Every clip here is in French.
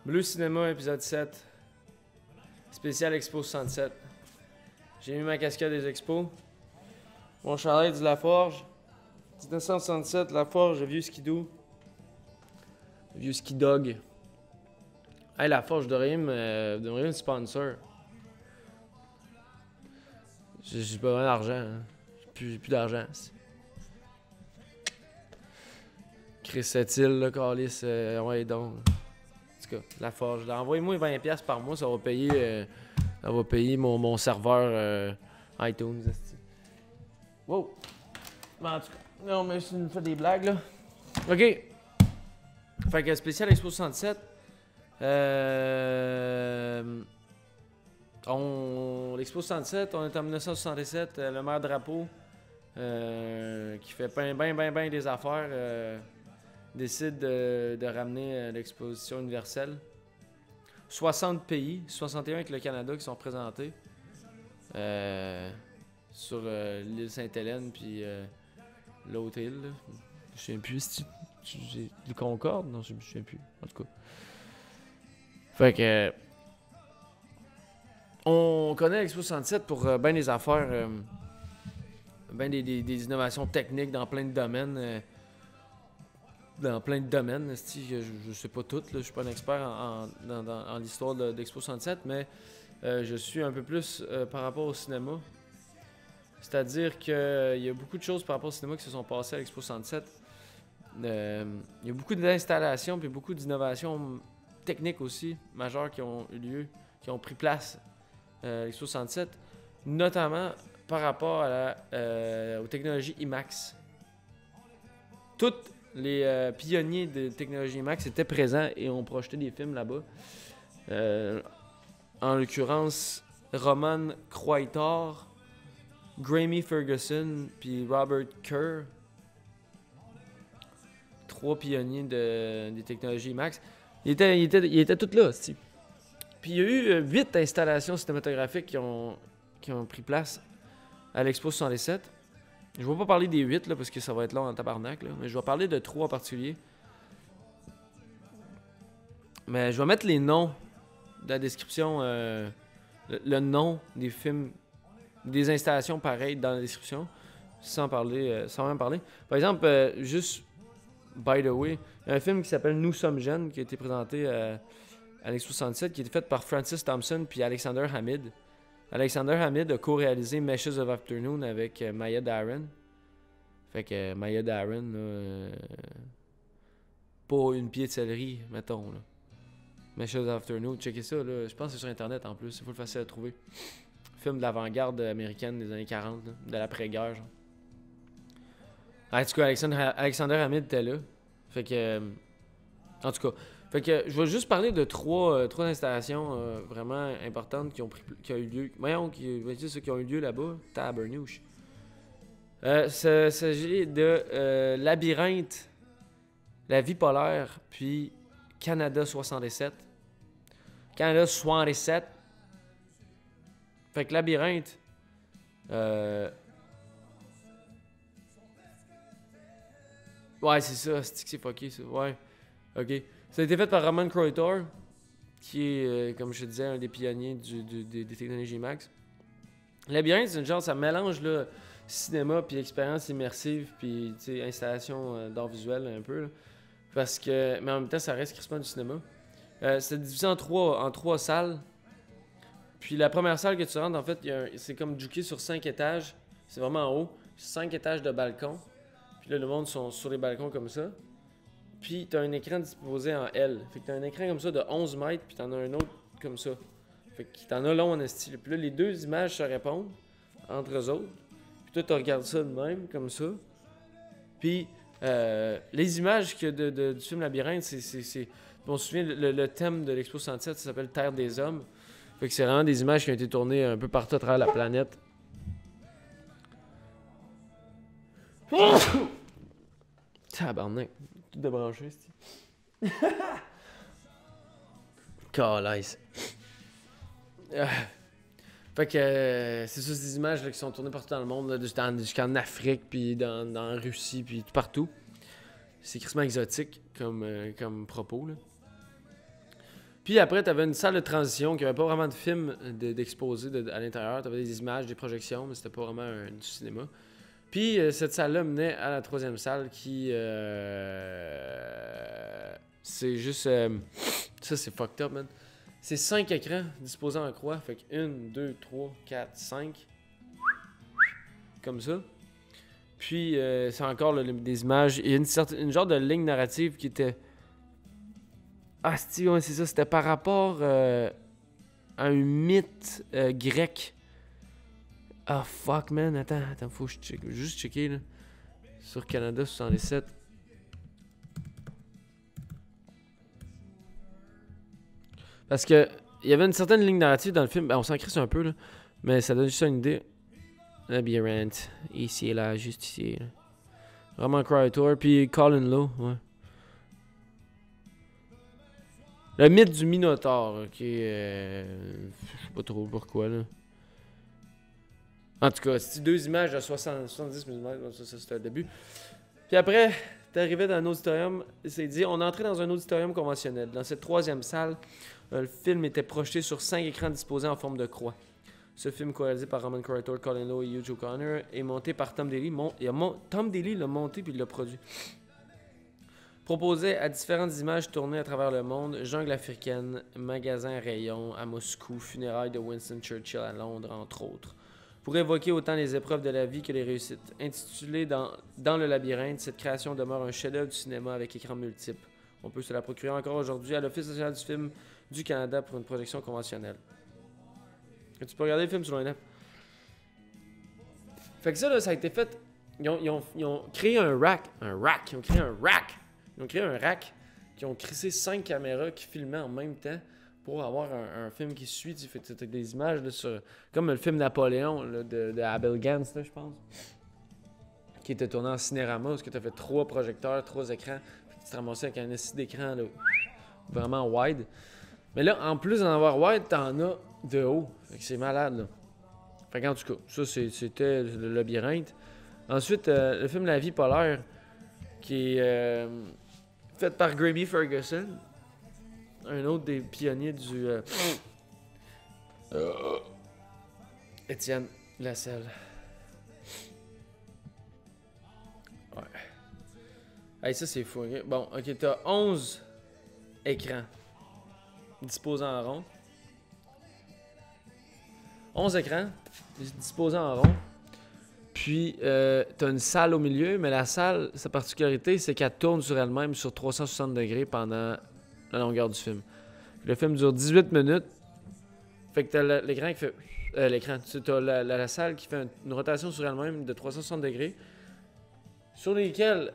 Bleu Cinéma, épisode 7. Spécial Expo 67. J'ai mis ma casquette des expos. Mon chandail du Laforge. 1967, Laforge, le vieux skidoo. Le vieux skidog. Hey, Laforge, devrais me sponsor. J'ai pas vraiment d'argent. Hein. J'ai plus d'argent. Chris Sept-Îles, là, Calis, ouais, donc. En tout cas, Laforge. Envoyez-moi 20$ par mois, ça va payer mon serveur iTunes. Wow! Mais en tout cas, non, mais je nous fais des blagues, là. OK. Fait que spécial Expo 67. L'Expo 67, on est en 1967. Le maire Drapeau, qui fait ben des affaires, décide de ramener l'exposition universelle. 60 pays, 61 avec le Canada qui sont représentés sur l'île Sainte-Hélène puis l'autre île. Là. Je sais plus si le Concorde, non, je sais plus. En tout cas. Fait que on connaît l'Expo 67 pour ben des affaires, ben des innovations techniques dans plein de domaines. Je sais pas tout, là, je suis pas un expert en l'histoire d'Expo 67, mais je suis un peu plus par rapport au cinéma. C'est-à-dire qu'il y a beaucoup de choses par rapport au cinéma qui se sont passées à l'Expo 67. Il y a beaucoup d'installations et beaucoup d'innovations techniques aussi, majeures qui ont eu lieu, qui ont pris place à l'Expo 67, notamment par rapport aux technologies IMAX. Toutes les pionniers de technologie IMAX étaient présents et ont projeté des films là-bas. En l'occurrence, Roman Croitor, Graeme Ferguson puis Robert Kerr. 3 pionniers des technologies IMAX. Ils étaient tous là, aussi. Puis il y a eu 8 installations cinématographiques qui ont pris place à l'Expo 67. Je ne vais pas parler des 8 là, parce que ça va être long en tabarnak, là, mais je vais parler de 3 en particulier. Mais je vais mettre les noms dans la description, le nom des films, des installations pareilles dans la description, sans même parler. Par exemple, juste, by the way, il y a un film qui s'appelle Nous sommes jeunes, qui a été présenté à l'Expo 67, qui a été fait par Francis Thompson puis Alexander Hamid. Alexander Hamid a co-réalisé Meshes of Afternoon avec Maya Deren. Fait que Maya Deren, pas une pied de céleri, mettons. Là. Meshes of Afternoon, checkez ça, là. Je pense que c'est sur Internet en plus, c'est full facile à trouver. Film de l'avant-garde américaine des années 40, là, de l'après-guerre. Genre. En tout cas, Alexander Hamid était là. Fait que. En tout cas. Fait que je vais juste parler de trois installations vraiment importantes qui ont eu lieu. Voyons, qui ont eu lieu là-bas. Tabernouche. Il s'agit de Labyrinthe, La Vie polaire, puis Canada 67. Canada 67. Fait que Labyrinthe. Ouais, c'est ça. C'est fucké, ça. Ouais. Ok. Ça a été fait par Roman Croitor, qui est, comme je te disais, un des pionniers des technologies IMAX. Labyrinthe, c'est une genre, ça mélange là, cinéma puis expérience immersive puis installation d'art visuel un peu. Là, parce que, mais en même temps, ça reste crispement du cinéma. C'est divisé en trois salles. Puis la première salle que tu rentres, en fait, c'est comme juqué sur 5 étages. C'est vraiment en haut. 5 étages de balcons. Puis là, le monde sont sur les balcons comme ça. Puis t'as un écran disposé en L. Fait que t'as un écran comme ça de 11 mètres, puis t'en as un autre comme ça. Fait que t'en as long en style. Puis là, les deux images se répondent entre eux autres. Puis toi, tu regardes ça de même, comme ça. Puis les images du film Labyrinthe, c'est on se souvient, le thème de l'Expo 67, ça s'appelle Terre des Hommes. Fait que c'est vraiment des images qui ont été tournées un peu partout à travers la planète. Tabarnak. Tout débranché, c'est. Calice. Fait que c'est ça, ces images là, qui sont tournées partout dans le monde, jusqu'en Afrique, puis dans Russie, puis tout partout. C'est crissement exotique comme propos. Là. Puis après, t'avais une salle de transition qui avait pas vraiment de film d'exposé à l'intérieur. T'avais des images, des projections, mais c'était pas vraiment du cinéma. Puis cette salle-là menait à la troisième salle qui... c'est juste... ça, c'est fucked up, man. C'est 5 écrans disposés en croix. Fait que 1, 2, 3, 4, 5. Comme ça. Puis c'est encore là, des images. Il y a une genre de ligne narrative qui était... Ah, c'est ça. C'était par rapport à un mythe grec. Ah, fuck, man. Attends, faut que je check. Juste checker, là. Sur Canada 67. Parce que il y avait une certaine ligne narrative dans le film. Ben, on s'en crisse un peu, là. Mais ça donne juste une idée. Labyrinthe. Ici et là, juste ici. Là. Vraiment Creator. Puis Colin Lowe, ouais. Le mythe du Minotaure, ok. Je sais pas trop pourquoi, là. En tout cas, c'est 2 images de 70 mm, ça c'était le début. Puis après, t'arrivais dans un auditorium, c'est dit, on entrait dans un auditorium conventionnel. Dans cette troisième salle, le film était projeté sur 5 écrans disposés en forme de croix. Ce film, co-réalisé par Roman Creator, Colin Lowe et Hugh O'Connor, est monté par Tom Daly. Tom Daly l'a monté puis il l'a produit. Proposait à différentes images tournées à travers le monde, jungle africaine, magasin rayon à Moscou, funérailles de Winston Churchill à Londres, entre autres. Pour évoquer autant les épreuves de la vie que les réussites. Intitulée dans le labyrinthe, cette création demeure un chef-d'œuvre du cinéma avec écran multiple. On peut se la procurer encore aujourd'hui à l'Office national du film du Canada pour une projection conventionnelle. Et tu peux regarder le film sur le net. Fait que ça, là, ça a été fait... Ils ont créé un rack. Ils ont créé un rack. Ils ont créé un rack qui ont crissé 5 caméras qui filmaient en même temps pour avoir un film qui suit. Tu fais des images là, sur, comme le film Napoléon là, de Abel Gance, je pense, qui était tourné en cinérama, parce que tu as fait 3 projecteurs, 3 écrans. Puis tu te ramassais avec un essai d'écran là, vraiment wide. Mais là, en plus d'en avoir wide, t'en as de haut. Fait que c'est malade, là. Fait qu'en tout cas, ça, c'était le labyrinthe. Ensuite, le film La vie polaire, qui est fait par Grammy Ferguson, un autre des pionniers du... Étienne Lasselle. Ouais. Hey, ça, c'est fou, ok? Bon, ok, t'as 11 écrans disposés en rond. 11 écrans disposés en rond. Puis, t'as une salle au milieu, mais la salle, sa particularité, c'est qu'elle tourne sur elle-même sur 360 degrés pendant la longueur du film. Le film dure 18 minutes. Fait que t'as l'écran qui fait... l'écran. T'as la salle qui fait une rotation sur elle-même de 360 degrés, sur lesquels,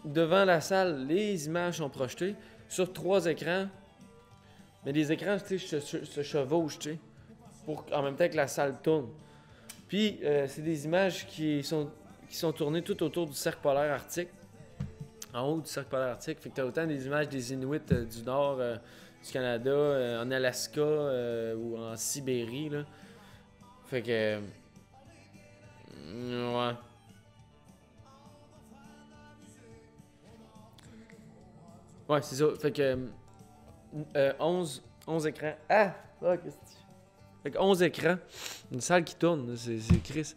devant la salle, les images sont projetées sur 3 écrans. Mais les écrans, tu sais, se chevauchent, tu sais, en même temps que la salle tourne. Puis, c'est des images qui sont tournées tout autour du cercle polaire arctique. En haut du cercle polaire arctique. Fait que t'as autant des images des Inuits du nord du Canada, en Alaska ou en Sibérie, là. Fait que... ouais. Ouais, c'est ça. Fait que... 11 écrans. Ah! Ah, qu'est-ce que tu... Fait que 11 écrans. Une salle qui tourne, c'est Chris.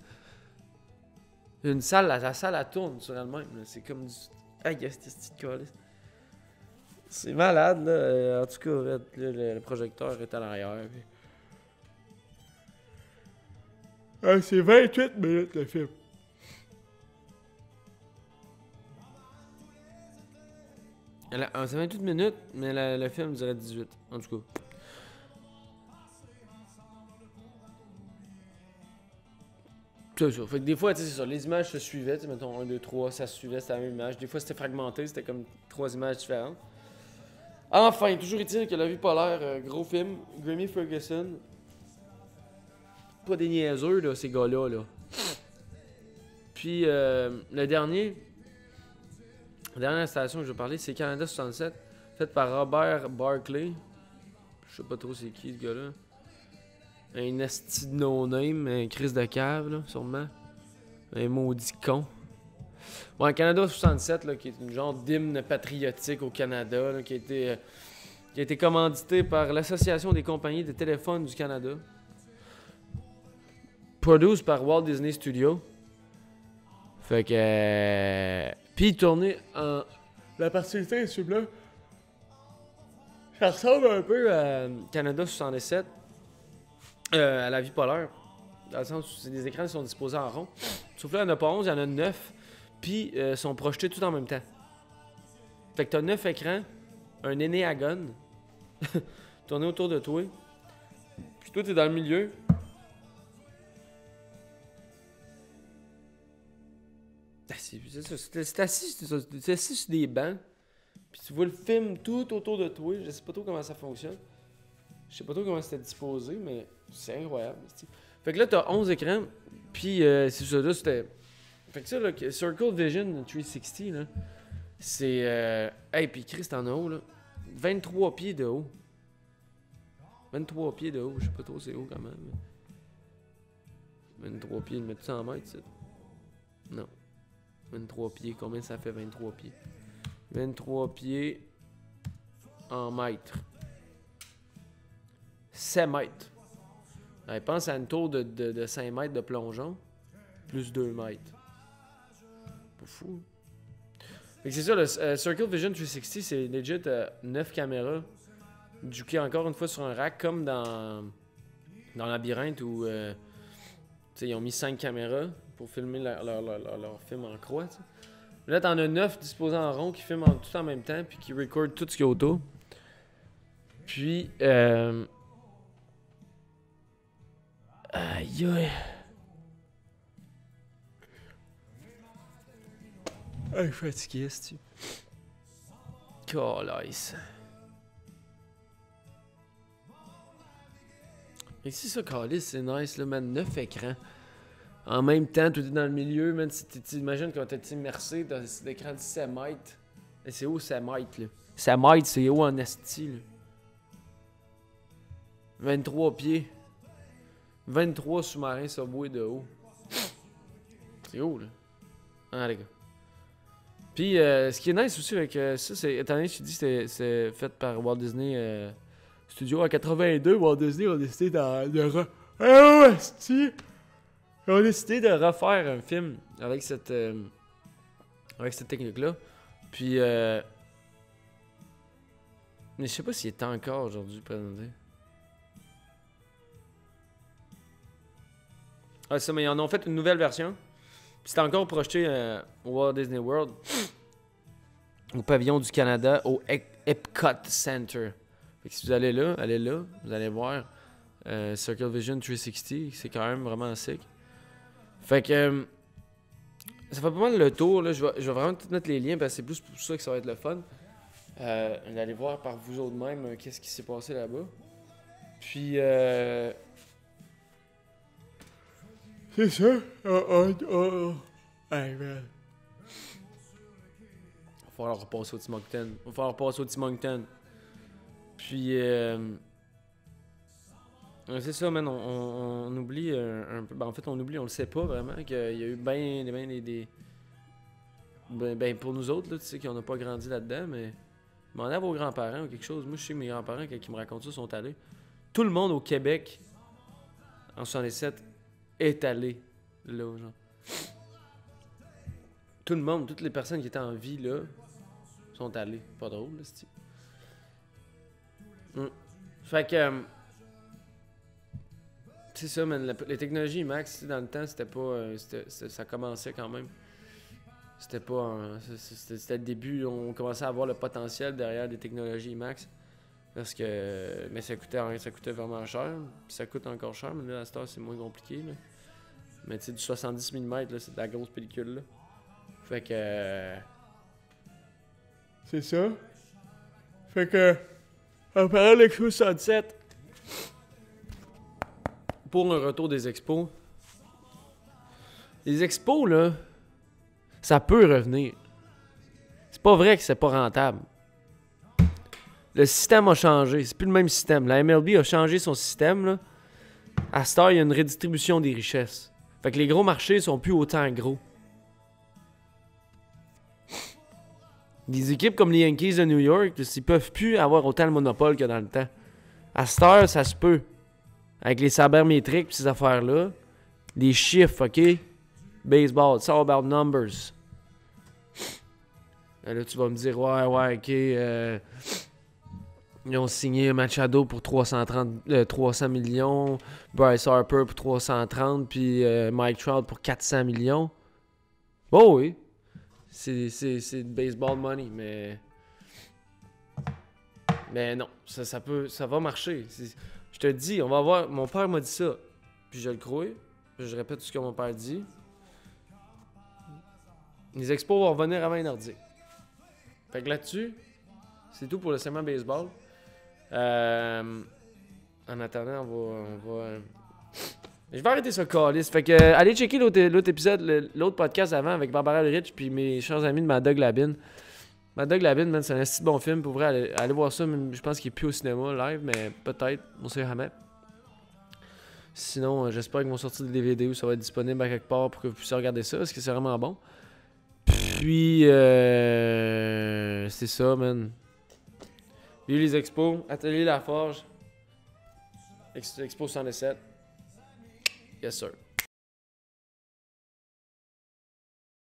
Une salle, la salle, elle tourne sur elle-même. C'est comme du... Ah, il y a cette petite calice. C'est malade, là. En tout cas, là, le projecteur est à l'arrière. Puis... ah, c'est 28 minutes, le film. C'est 28 minutes, mais le film dirait 18. En tout cas. C'est ça. Fait que des fois, tu sais, c'est ça. Les images se suivaient. Tu sais, mettons 1, 2, 3, ça se suivait, c'était la même image. Des fois, c'était fragmenté, c'était comme 3 images différentes. Enfin, toujours est-il que La vie polaire, gros film, Grammy Ferguson. Pas des niaiseux, là, ces gars-là, là. Puis, la dernière installation que je vais parler, c'est Canada 67, faite par Robert Barclay. Je sais pas trop c'est qui, ce gars-là. Un esti de no-name, un Chris de cave, là, sûrement. Un maudit con. Ouais, Canada 67, là, qui est une genre d'hymne patriotique au Canada, là, qui a qui a été commandité par l'Association des compagnies de téléphones du Canada. Produit par Walt Disney Studios. Fait que... Puis tourné en... La particularité de ce film-là, ça ressemble un peu à Canada 67, à la vie polaire. Dans le sens où c'est des écrans qui sont disposés en rond. Sauf là, il n'y en a pas 11, il y en a 9. Puis sont projetés tout en même temps. Fait que t'as 9 écrans, un énéagone, tourné autour de toi. Puis toi, t'es dans le milieu. C'est assis sur des bancs. Puis tu vois le film tout autour de toi. Je sais pas trop comment ça fonctionne. Je sais pas trop comment c'était disposé, mais c'est incroyable. Fait que là, t'as 11 écrans. Puis c'est ça, là, c'était... Fait que ça, là, Circle Vision 360, là, c'est... Hey, puis Chris, t'en as haut, là. 23 pieds de haut. 23 pieds de haut. Je sais pas trop c'est haut quand même. 23 pieds, mais 100 mètres, c'est... Non. 23 pieds, combien ça fait 23 pieds? 23 pieds en mètres. 7 mètres. Allez, pense à une tour de 5 mètres de plongeon, plus 2 mètres. Pas fou. Fait que c'est ça, le Circle Vision 360, c'est legit 9 caméras, juquées encore une fois sur un rack, comme dans Labyrinthe où ils ont mis 5 caméras pour filmer leur film en croix. T'sais. Là, t'en as 9 disposés en rond qui filment tout en même temps puis qui recordent tout ce qu'il y a autour. Puis, aïe aïe. Je suis fatigué, c'est-tu. Calice. Et si ça, Calice, c'est nice, là, man. 9 écrans. En même temps, tout est dans le milieu, man. T'imagines quand t'es immersé dans cet écran de 7 mètres. Et c'est haut 7 mètres, là. 7 mètres, c'est haut en esti, là. 23 pieds. 23 sous-marins Subway de haut. C'est haut, là. Ah, les gars. Puis, ce qui est nice aussi avec ça, c'est... Étant donné que tu dis que c'est fait par Walt Disney Studios. En 82, Walt Disney a décidé Ils ont décidé de refaire un film avec cette technique-là. Puis, mais je sais pas s'il est encore aujourd'hui présenté. Ah, ça, mais ils en ont fait une nouvelle version. Puis c'est encore projeté au Walt Disney World, au pavillon du Canada, au Epcot Center. Fait que si vous allez là, vous allez voir Circle Vision 360, c'est quand même vraiment sick. Fait que ça fait pas mal le tour, là. Je vais vraiment tout mettre les liens parce que c'est plus pour ça que ça va être le fun. D'aller voir par vous autres même qu'est-ce qui s'est passé là-bas. Puis c'est ça. Hey, man. Il va falloir repasser au Tim Moncton. Puis c'est ça, man. On oublie un peu. Ben, en fait, on le sait pas vraiment qu'il y a eu ben pour nous autres, là, tu sais, qu'on n'a pas grandi là-dedans, mais demandez à vos grands-parents ou quelque chose. Moi, je sais que mes grands-parents, quand ils me racontent ça, sont allés. Tout le monde au Québec, en 67, est allé là, genre. Tout le monde, toutes les personnes qui étaient en vie là, sont allées. Pas drôle, là, c'est-tu. Fait que c'est ça, man. Les technologies IMAX, dans le temps, c'était pas. Ça commençait quand même. C'était pas. C'était le début. On commençait à voir le potentiel derrière des technologies IMAX. Parce que. Mais ça coûtait vraiment cher. Puis ça coûte encore cher, mais là, à cette heure, c'est moins compliqué. Là. Mais tu sais, du 70 mm, là, c'est de la grosse pellicule. Là. Fait que. C'est ça. Fait que. En parlant de l'Expo 67. Pour un retour des expos. Les expos, là. Ça peut revenir. C'est pas vrai que c'est pas rentable. Le système a changé. C'est plus le même système. La MLB a changé son système, là. À cette heure, il y a une redistribution des richesses. Fait que les gros marchés sont plus autant gros. Des équipes comme les Yankees de New York, ils peuvent plus avoir autant le monopole que dans le temps. À cette heure, ça se peut. Avec les sabermétriques et ces affaires-là. Les chiffres, OK? Baseball, it's all about numbers. Là, tu vas me dire, ouais, OK. Ils ont signé Machado pour 300 millions, Bryce Harper pour 330, puis Mike Trout pour 400 millions. Oh oui, c'est baseball money, mais non, ça va marcher. Je te dis, on va voir. Mon père m'a dit ça, puis je le crois. Je répète tout ce que mon père dit. Les expos vont revenir avant les Nordiques. Fait que là-dessus, c'est tout pour le segment baseball. En attendant, on va je vais arrêter ce calice. Fait que allez checker l'autre épisode, l'autre podcast avant avec Barbara Rich puis mes chers amis de Mad Dog Labine. Mad Dog Labine, man, c'est un assez bon film. Pour vrai, allez voir ça. Même, je pense qu'il est plus au cinéma live, mais peut-être. On sait jamais. Sinon, j'espère qu'ils vont sortir des DVD où ça va être disponible à quelque part pour que vous puissiez regarder ça, parce que c'est vraiment bon. Puis, c'est ça, man. Vive les expos, Atelier La Forge, Expo 107. Yes, sir.